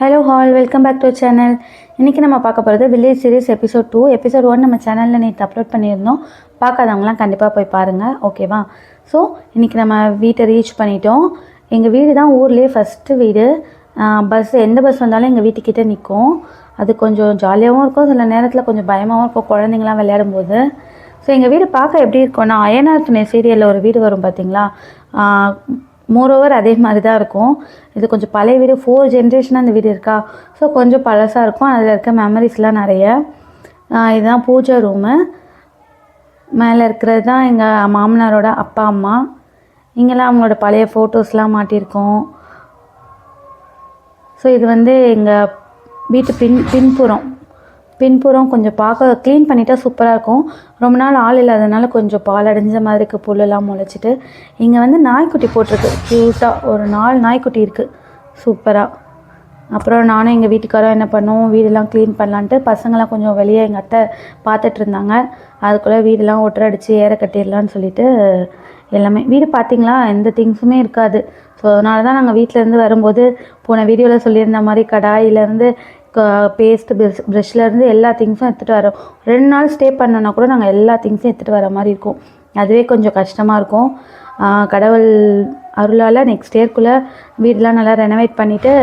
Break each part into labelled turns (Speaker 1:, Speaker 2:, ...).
Speaker 1: Hello all welcome back to channel. இன்றைக்கி நம்ம பார்க்க போகிறது வில்லேஜ் சீரிஸ் எபிசோட் 2. எபிசோட் 1 நம்ம சேனலில் நேற்று அப்லோட் பண்ணியிருந்தோம். பார்க்காதவங்களாம் கண்டிப்பாக போய் பாருங்கள், ஓகேவா? ஸோ இன்றைக்கி நம்ம வீட்டை ரீச் பண்ணிட்டோம். எங்கள் வீடு தான் ஊர்லேயே ஃபஸ்ட்டு வீடு. எந்த பஸ் வந்தாலும் எங்கள் வீட்டுக்கிட்டே நிற்கும். அது கொஞ்சம் ஜாலியாகவும் இருக்கும், சில நேரத்தில் கொஞ்சம் பயமாகவும் இருக்கும் குழந்தைங்களாம் விளையாடும்போது. ஸோ எங்கள் வீடு பார்க்க எப்படி இருக்கும்னா, அயனார் துணை சீரியலில் ஒரு வீடு வரும் பார்த்தீங்களா, மோரோவர் அதே மாதிரி தான் இருக்கும். இது கொஞ்சம் பழைய வீடு, 4 ஜென்ரேஷனாக அந்த வீடு இருக்கா. ஸோ கொஞ்சம் பழசாக இருக்கும். அதில் இருக்க மெமரிஸ்லாம் நிறைய. இதுதான் பூஜை ரூமு. மேலே இருக்கிறது தான் எங்கள் மாமனாரோட அப்பா அம்மா. இங்கெல்லாம் அவங்களோட பழைய ஃபோட்டோஸ்லாம் மாட்டியிருக்கோம். ஸோ இது வந்து எங்கள் வீட்டு பின்புறம் கொஞ்சம் பார்க்க க்ளீன் பண்ணிட்டா சூப்பராக இருக்கும். ரொம்ப நாள் ஆள் இல்லாததுனால கொஞ்சம் பால் அடைஞ்ச மாதிரி இருக்குது, புல்லெல்லாம் முளைச்சிட்டு. இங்கே வந்து நாய்க்குட்டி போட்டிருக்கு, க்யூட்டாக ஒரு 4 நாய்க்குட்டி இருக்குது, சூப்பராக. அப்புறம் நானும் எங்கள் வீட்டுக்காரரும் என்ன பண்ணுவோம், வீடெல்லாம் க்ளீன் பண்ணலான்ட்டு பசங்களாம் கொஞ்சம் வெளியே எங்கள் அத்தை பார்த்துட்டு இருந்தாங்க. அதுக்குள்ளே வீடெல்லாம் ஒட்டரை அடித்து ஏற கட்டிடலான்னு சொல்லிட்டு எல்லாமே. வீடு பார்த்திங்களா, எந்த திங்ஸுமே இருக்காது. ஸோ அதனால தான் நாங்கள் வீட்டிலேருந்து வரும்போது போன வீடியோவில் சொல்லியிருந்த மாதிரி கடாயிலேருந்து பேஸ்ட்டு ப்ரெஷ்லேருந்து எல்லா திங்ஸும் எடுத்துகிட்டு வரோம். 2 நாள் ஸ்டே பண்ணோன்னா கூட நாங்கள் எல்லா திங்ஸும் எடுத்துகிட்டு வர மாதிரி இருக்கும். அதுவே கொஞ்சம் கஷ்டமாக இருக்கும். கடவுள் அருளால் நெக்ஸ்ட் இயர்க்குள்ளே வீடெலாம் நல்லா ரெனோவேட் பண்ணிவிட்டு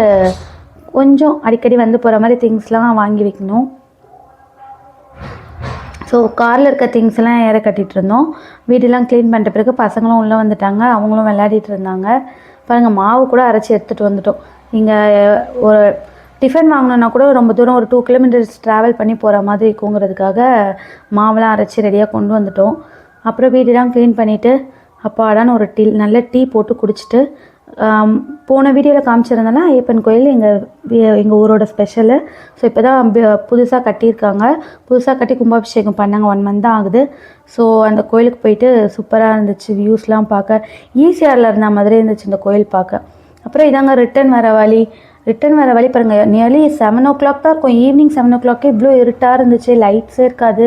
Speaker 1: கொஞ்சம் அடிக்கடி வந்து போகிற மாதிரி திங்ஸ்லாம் வாங்கி வைக்கணும். ஸோ காரில் இருக்க திங்ஸ் எல்லாம் ஏற கட்டிகிட்டு இருந்தோம். வீடெல்லாம் க்ளீன் பண்ணிட்ட பிறகு பசங்களும் உள்ளே வந்துட்டாங்க, அவங்களும் விளையாடிட்டு இருந்தாங்க. பாருங்கள், மாவு கூட அரைச்சி எடுத்துகிட்டு வந்துட்டோம். இங்கே ஒரு டிஃபன் வாங்கினோன்னா கூட ரொம்ப தூரம், ஒரு 2 கிலோமீட்டர்ஸ் ட்ராவல் பண்ணி போகிற மாதிரி இருக்குங்கிறதுக்காக மாவெல்லாம் அரைச்சி ரெடியாக கொண்டு வந்துட்டோம். அப்புறம் வீடெல்லாம் க்ளீன் பண்ணிவிட்டு அப்பாடான்னு ஒரு நல்ல டீ போட்டு குடிச்சிட்டு, போன வீடியோவில் காமிச்சிருந்தேன்னா ஐயப்பன் கோயில் எங்கள் ஊரோட ஸ்பெஷலு. ஸோ இப்போ தான் புதுசாக கட்டியிருக்காங்க. புதுசாக கட்டி கும்பாபிஷேகம் பண்ணாங்க, 1 மந்த் தான் ஆகுது. ஸோ அந்த கோயிலுக்கு போயிட்டு சூப்பராக இருந்துச்சு, வியூஸ்லாம் பார்க்க ஈசிஆரில் இருந்த மாதிரி இருந்துச்சு இந்த கோயில் பார்க்க. அப்புறம் இதாங்க ரிட்டன் வர வழி பாருங்கள். நியர்லி 7 o'clock தான் இருக்கும். ஈவினிங் 7 o'clock இவ்வளோ இருட்டாக இருந்துச்சு, லைட்ஸே இருக்காது.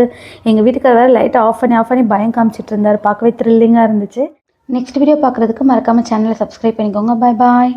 Speaker 1: எங்கள் வீட்டுக்கார வேறு லைட்டை ஆஃப் பண்ணி பயம் காமிச்சிட்டு இருந்தார். பார்க்கவே த்ரில்லிங்காக இருந்துச்சு. நெக்ஸ்ட் வீடியோ பார்க்குறதுக்கு மறக்காமல் சேனலை சப்ஸ்கிரைப் பண்ணிக்கோங்க. பாய்.